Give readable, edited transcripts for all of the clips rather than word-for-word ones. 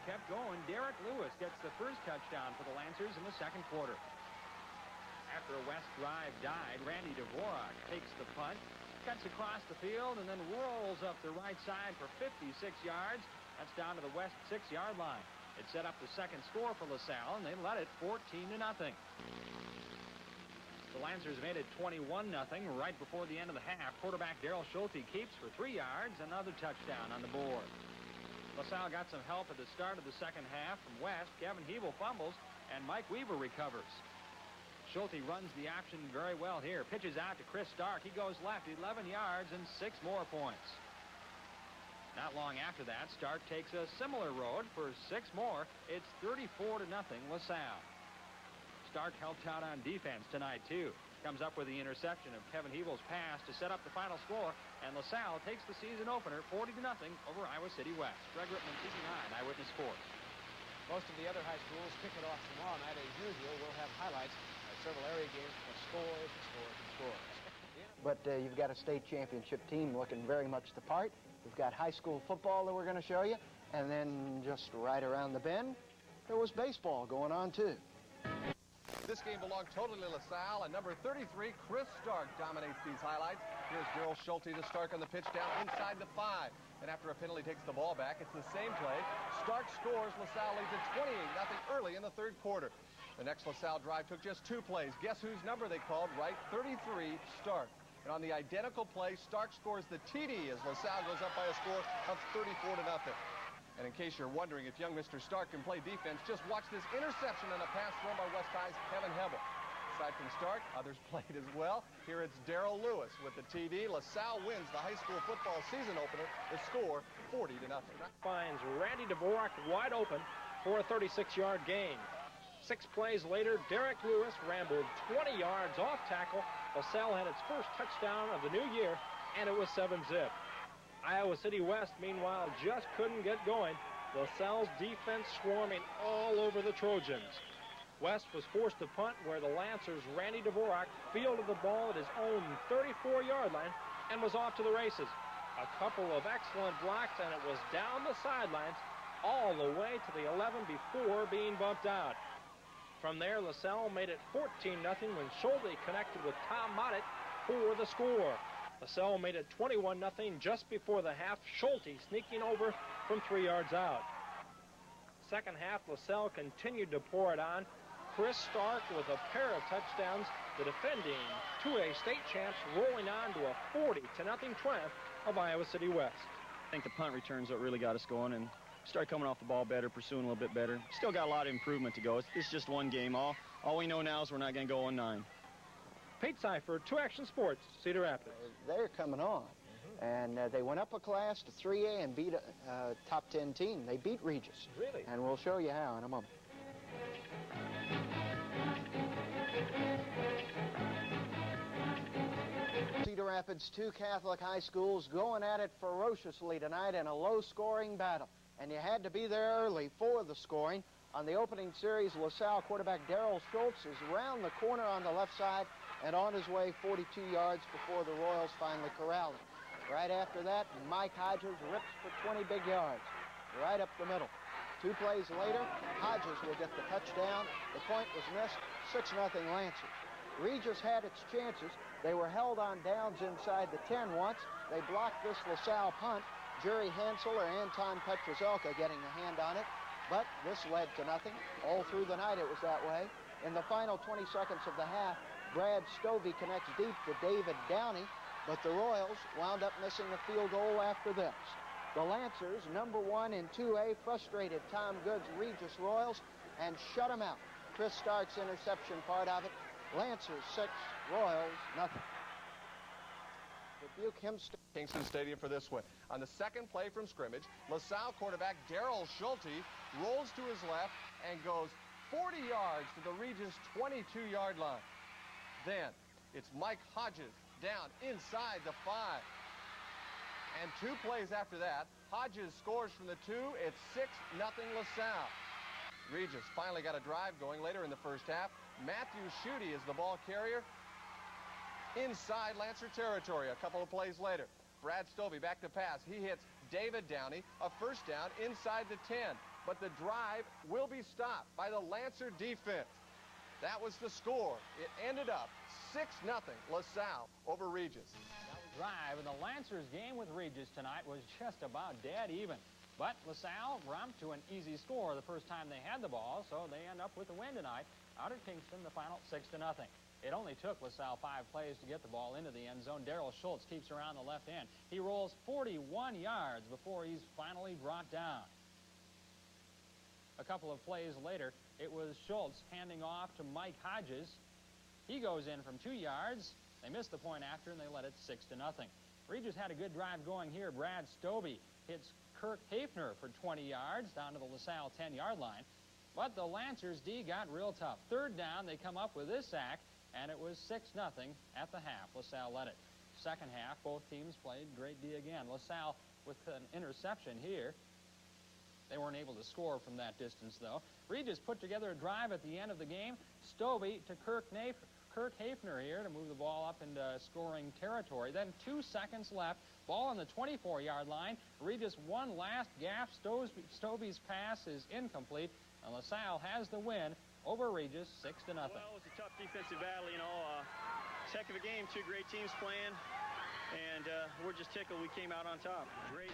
kept going. Derek Lewis gets the first touchdown for the Lancers in the second quarter. After a West drive died, Randy Dvorak takes the punt, cuts across the field, and then rolls up the right side for 56 yards. That's down to the West 6-yard line. It set up the second score for LaSalle, and they led it 14-0. The Lancers made it 21-0 right before the end of the half. Quarterback Daryl Schulte keeps for 3 yards, another touchdown on the board. LaSalle got some help at the start of the second half from West. Kevin Hebel fumbles, and Mike Weaver recovers. Schulte runs the option very well here. Pitches out to Chris Stark. He goes left, 11 yards and 6 more points. Not long after that, Stark takes a similar road for 6 more. It's 34-0 LaSalle. Stark helped out on defense tonight, too. Comes up with the interception of Kevin Hebel's pass to set up the final score, and LaSalle takes the season opener 40-0 over Iowa City West. Greg Rittman, TV9 Eyewitness Sports. Most of the other high schools kick it off tomorrow night. As usual, we'll have highlights of several area games for scores. But you've got a state championship team looking very much the part. We've got high school football that we're going to show you. And then just right around the bend, there was baseball going on, too. This game belonged totally to LaSalle, and number 33, Chris Stark, dominates these highlights. Here's Daryl Schulte to Stark on the pitch down inside the 5. And after a penalty takes the ball back, it's the same play. Stark scores. LaSalle leads at 28-0 early in the third quarter. The next LaSalle drive took just 2 plays. Guess whose number they called? Right, 33, Stark. And on the identical play, Stark scores the TD as LaSalle goes up by a score of 34-0. And in case you're wondering if young Mr. Stark can play defense, just watch this interception on a pass thrown by West High's Kevin Hebel. Aside from Stark, others played as well. Here it's Daryl Lewis with the TD. LaSalle wins the high school football season opener. The score, 40-0. Finds Randy Dvorak wide open for a 36-yard gain. 6 plays later, Derek Lewis rambled 20 yards off tackle. LaSalle had its first touchdown of the new year, and it was 7-zip. Iowa City West, meanwhile, just couldn't get going. LaSalle's defense swarming all over the Trojans. West was forced to punt where the Lancers' Randy Dvorak fielded the ball at his own 34-yard line and was off to the races. A couple of excellent blocks, and it was down the sidelines all the way to the 11 before being bumped out. From there, LaSalle made it 14-0 when Schulte connected with Tom Mottet for the score. LaSalle made it 21-0 just before the half, Schulte sneaking over from 3 yards out. Second half, LaSalle continued to pour it on. Chris Stark with a pair of touchdowns, the defending 2A state champs rolling on to a 40-0 triumph of Iowa City West. I think the punt returns what really got us going, and started coming off the ball better, pursuing a little bit better. Still got a lot of improvement to go. It's just one game. All we know now is we're not going to go 0-9. Pete Seifert, 2Action Sports, Cedar Rapids. They're coming on. And they went up a class to 3A and beat a top 10 team. They beat Regis. Really? And we'll show you how in a moment. Cedar Rapids, 2 Catholic high schools going at it ferociously tonight in a low-scoring battle. And you had to be there early for the scoring. On the opening series, LaSalle quarterback Daryl Schultz is around the corner on the left side and on his way 42 yards before the Royals finally corralled him. Right after that, Mike Hodges rips for 20 big yards, right up the middle. 2 plays later, Hodges will get the touchdown. The point was missed, 6-0 Lancers. Regis had its chances. They were held on downs inside the 10 once. They blocked this LaSalle punt. Jerry Hansel or Anton Petrozelka getting a hand on it. But this led to nothing. All through the night it was that way. In the final 20 seconds of the half, Brad Stovey connects deep to David Downey, but the Royals wound up missing a field goal after this. The Lancers, number 1 in 2A, frustrated Tom Good's Regis Royals and shut them out. Chris Stark's interception part of it. Lancers 6, Royals nothing. Rebuke him. Kingston Stadium for this one. On the second play from scrimmage, LaSalle quarterback Daryl Schulte rolls to his left and goes 40 yards to the Regis 22-yard line. Then it's Mike Hodges down inside the 5. And 2 plays after that, Hodges scores from the 2. It's 6-0 LaSalle. Regis finally got a drive going later in the first half. Matthew Schutte is the ball carrier inside Lancer territory. A couple of plays later, Brad Stovey back to pass. He hits David Downey a first down inside the 10. But the drive will be stopped by the Lancer defense. That was the score. It ended up 6-0 LaSalle over Regis. Drive, and the Lancers game with Regis tonight was just about dead even. But LaSalle romped to an easy score the first time they had the ball, so they end up with the win tonight. Out at Kingston, the final 6-0. It only took LaSalle 5 plays to get the ball into the end zone. Daryl Schultz keeps around the left end. He rolls 41 yards before he's finally brought down. A couple of plays later, it was Schultz handing off to Mike Hodges. He goes in from 2 yards. They missed the point after, and they led it 6-0. Regis had a good drive going here. Brad Stobie hits Kirk Hafner for 20 yards down to the LaSalle 10-yard line. But the Lancers D got real tough. Third down, they come up with this sack, and it was 6-0 at the half. LaSalle led it. Second half, both teams played great D again. LaSalle with an interception here. They weren't able to score from that distance, though. Regis put together a drive at the end of the game. Stobie to Kirk Hafner here to move the ball up into scoring territory. Then 2 seconds left. Ball on the 24-yard line. Regis one last gaffe. Stobie's pass is incomplete. And LaSalle has the win over Regis 6-0. Well, it was a tough defensive battle, you know. Heck of a game, 2 great teams playing. And we're just tickled we came out on top. Great.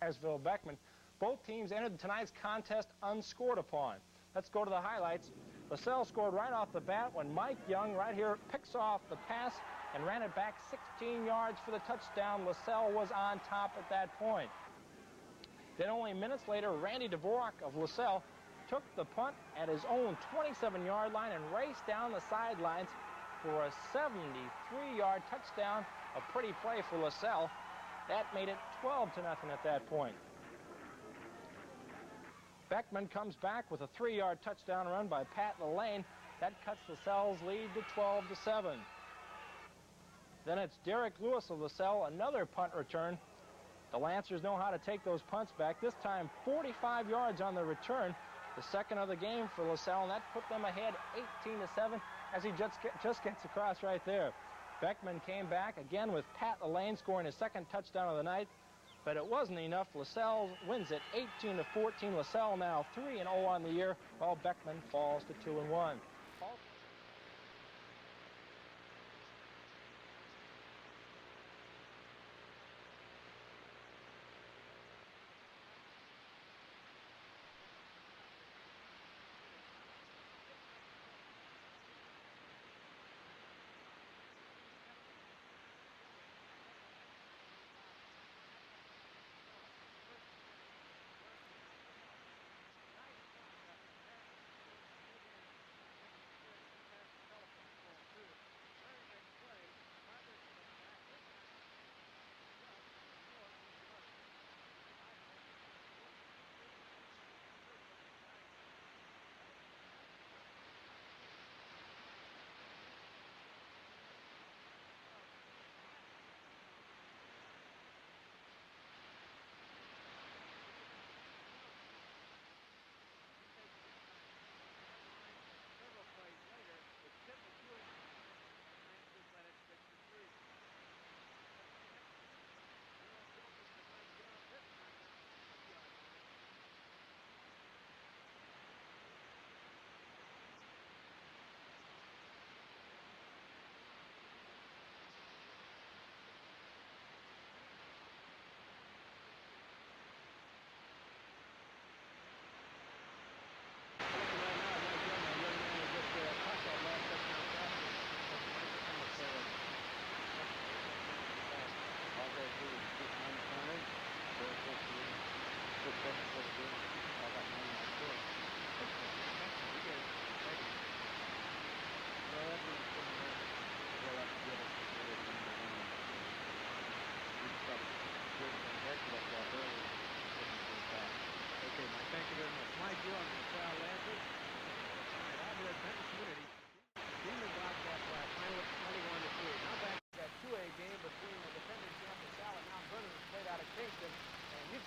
Asville Beckman. Both teams entered tonight's contest unscored upon. Let's go to the highlights. LaSalle scored right off the bat when Mike Young right here picks off the pass and ran it back 16 yards for the touchdown. LaSalle was on top at that point. Then only minutes later, Randy Dvorak of LaSalle took the punt at his own 27-yard line and raced down the sidelines for a 73-yard touchdown. A pretty play for LaSalle. That made it 12-0 at that point. Beckman comes back with a 3-yard touchdown run by Pat Lane. That cuts LaSalle's lead to 12-7. Then it's Derek Lewis of LaSalle, another punt return. The Lancers know how to take those punts back. This time 45 yards on the return. The second of the game for LaSalle, and that put them ahead 18-7 as he just gets across right there. Beckman came back again with Pat Lane scoring his second touchdown of the night. But it wasn't enough. LaSalle wins it 18-14. LaSalle now 3-0 on the year, while Beckman falls to 2-1.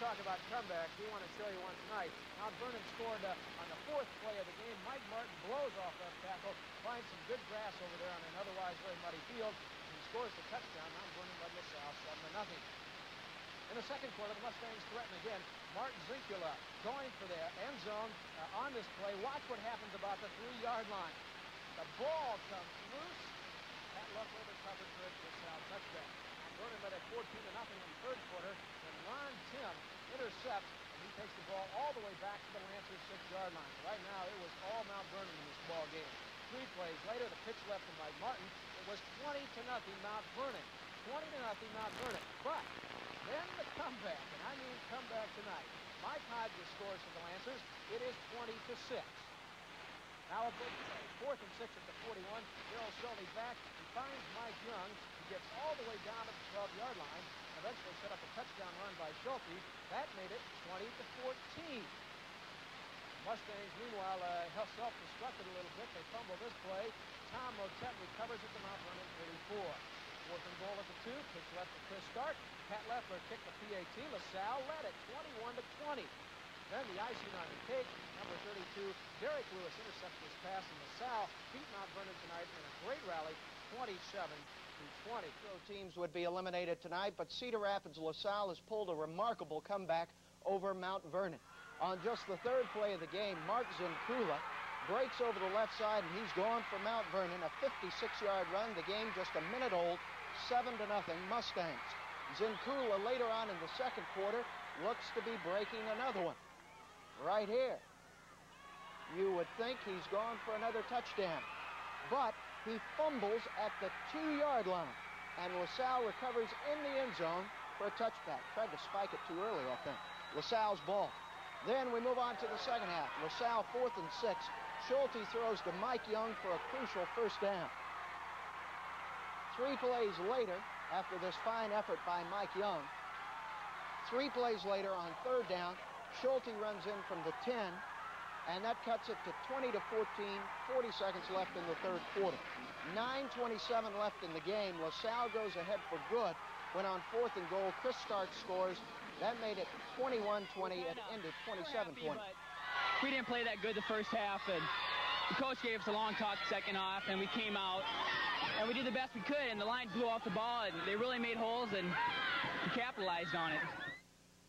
Talk about comebacks. We want to show you one tonight. Mount Vernon scored on the 4th play of the game. Mike Martin blows off left tackle, finds some good grass over there on an otherwise very muddy field, and scores the touchdown. Mount Vernon led LaSalle 7-0. In the second quarter, the Mustangs threaten again. Martin Zinkula going for the end zone on this play. Watch what happens about the 3-yard line. The ball comes loose. That leftover covered for a LaSalle touchdown. Vernon led at 14-0 in the third quarter. And Ron Tim intercepts, and he takes the ball all the way back to the Lancers' 6-yard line. Right now, it was all Mount Vernon in this ball game. 3 plays later, the pitch left to Mike Martin. It was 20-0 Mount Vernon. 20-0 Mount Vernon. But then the comeback, and I mean comeback tonight. Mike Hodges scores for the Lancers. It is 20-6. Now a big play. 4th and 6 at the 41. Daryl Schulte back. He finds Mike Young. He gets all the way down to the 12-yard line. Eventually set up a touchdown run by Schulte. That made it 20-14. Mustangs, meanwhile, self-destructed a little bit. They fumble this play. Tom Motet recovers at the Mount Vernon 34. 4th and goal at the 2. Pitch left to Chris Stark. Pat Leffler kicked the PAT. LaSalle led it 21-20. Then the icing on the cake, number 32, Derek Lewis intercepts this pass, and LaSalle beat Mount Vernon tonight in a great rally, 27-20. Teams would be eliminated tonight, but Cedar Rapids LaSalle has pulled a remarkable comeback over Mount Vernon. On just the 3rd play of the game, Mark Zinkula breaks over the left side, and he's gone for Mount Vernon, a 56-yard run. The game just a minute old, 7-0 Mustangs. Zinkula later on in the second quarter looks to be breaking another one. Right here. You would think he's gone for another touchdown, but he fumbles at the 2-yard line, and LaSalle recovers in the end zone for a touchback. Tried to spike it too early, I think. LaSalle's ball. Then we move on to the second half. LaSalle 4th and 6. Schulte throws to Mike Young for a crucial first down. 3 plays later, after this fine effort by Mike Young, 3 plays later on 3rd down, Schulte runs in from the 10, and that cuts it to 20-14, 40 seconds left in the 3rd quarter. 9:27 left in the game. LaSalle goes ahead for good when on 4th and goal, Chris Stark scores. That made it 21-20. It ended 27-20. We didn't play that good the first half, and the coach gave us a long talk the second half, and we came out, and we did the best we could, and the line blew off the ball, and they really made holes, and we capitalized on it.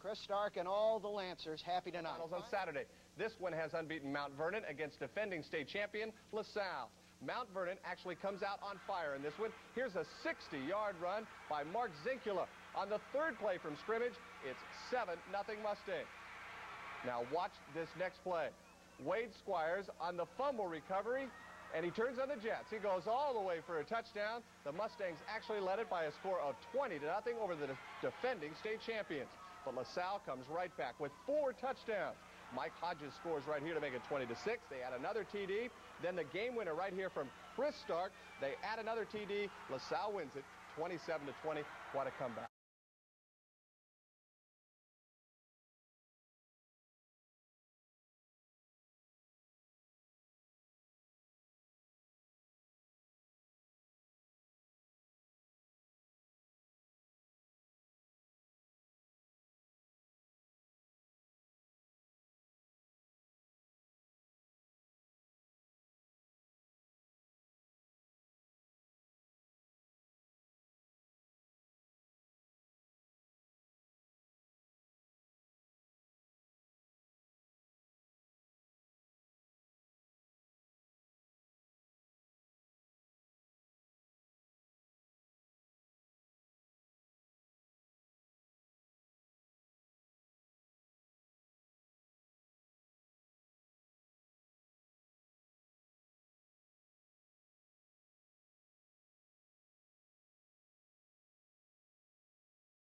Chris Stark and all the Lancers happy tonight. On Saturday. This one has unbeaten Mount Vernon against defending state champion LaSalle. Mount Vernon actually comes out on fire in this one. Here's a 60-yard run by Mark Zinkula. On the 3rd play from scrimmage, it's 7-0 Mustang. Now watch this next play. Wade Squires on the fumble recovery, and he turns on the Jets. He goes all the way for a touchdown. The Mustangs actually led it by a score of 20-0 over the defending state champions. But LaSalle comes right back with 4 touchdowns. Mike Hodges scores right here to make it 20-6. They add another TD. Then the game winner right here from Chris Stark. They add another TD. LaSalle wins it 27-20. What a comeback.